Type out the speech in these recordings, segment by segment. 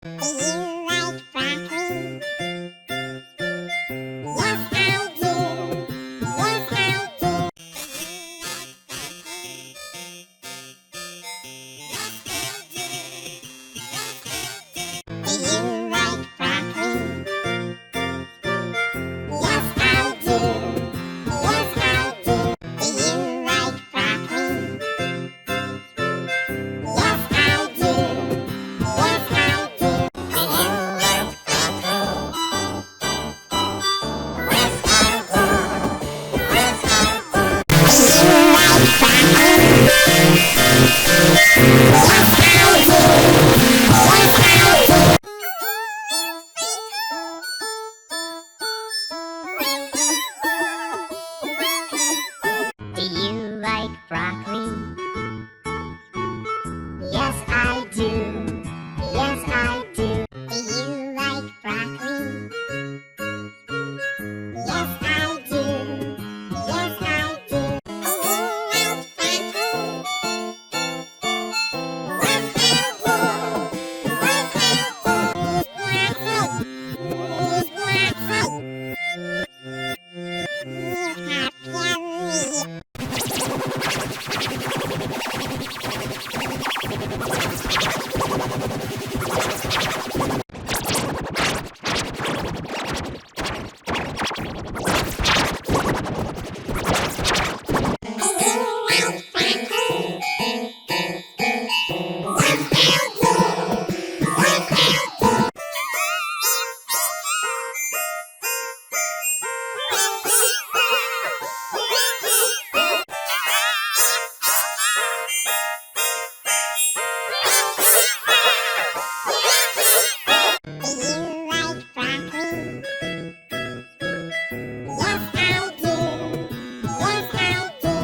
Do you like broccoli? Yes, I do. Yes, I do. Do you like broccoli? Yes, I do. Yes, I do. Do you like broccoli? Yes, I do. Yes, I do. Do you like broccoli? Yes, I do. Yes, I do. Do you like broccoli? Yes, I do. Yes, I do. Do you like broccoli? Yes, I do. Yes, I do. Do you like broccoli? Yes, I do. Yes, I do.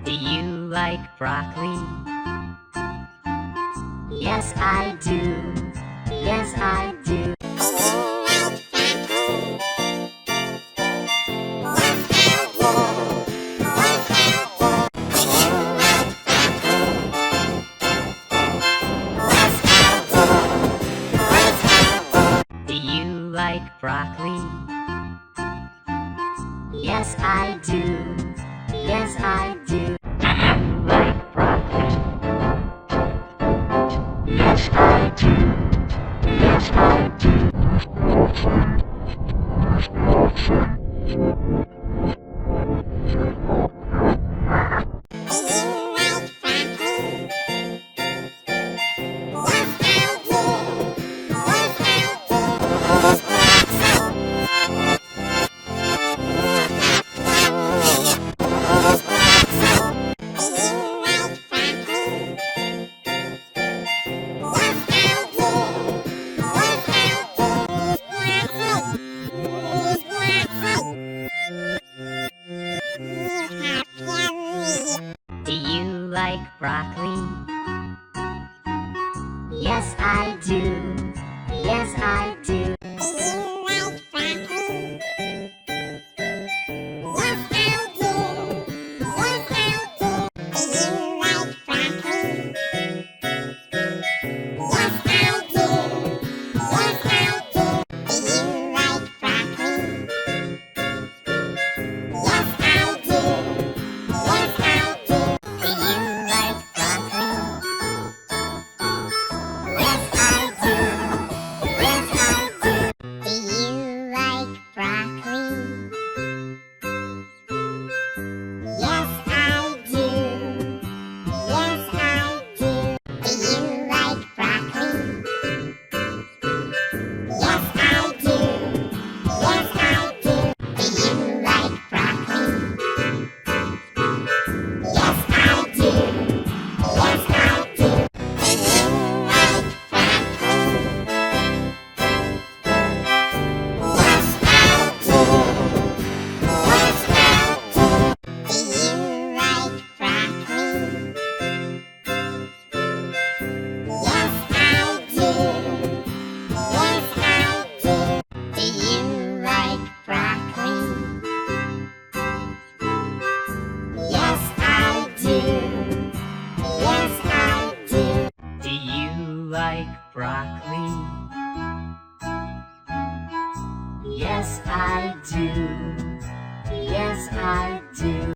Do you like broccoli? Yes, I do. Yes, I do. Like broccoli? Yes, I do. Yes, I do. Do you like broccoli? Yes, I do. Yes, I do. Like broccoli. Yes, I do. Yes, I do. Do you like broccoli? Yes, I do. Yes, I do. Do you like broccoli? Yes, I do. Yes, I do. Do you like broccoli? Yes, I do. Yes, I do. Do you like broccoli? Yes, I do. Yes, I do. Do you like broccoli? Yes, I do. Yes, I do. broccoli? Yes, I do. Yes, I do.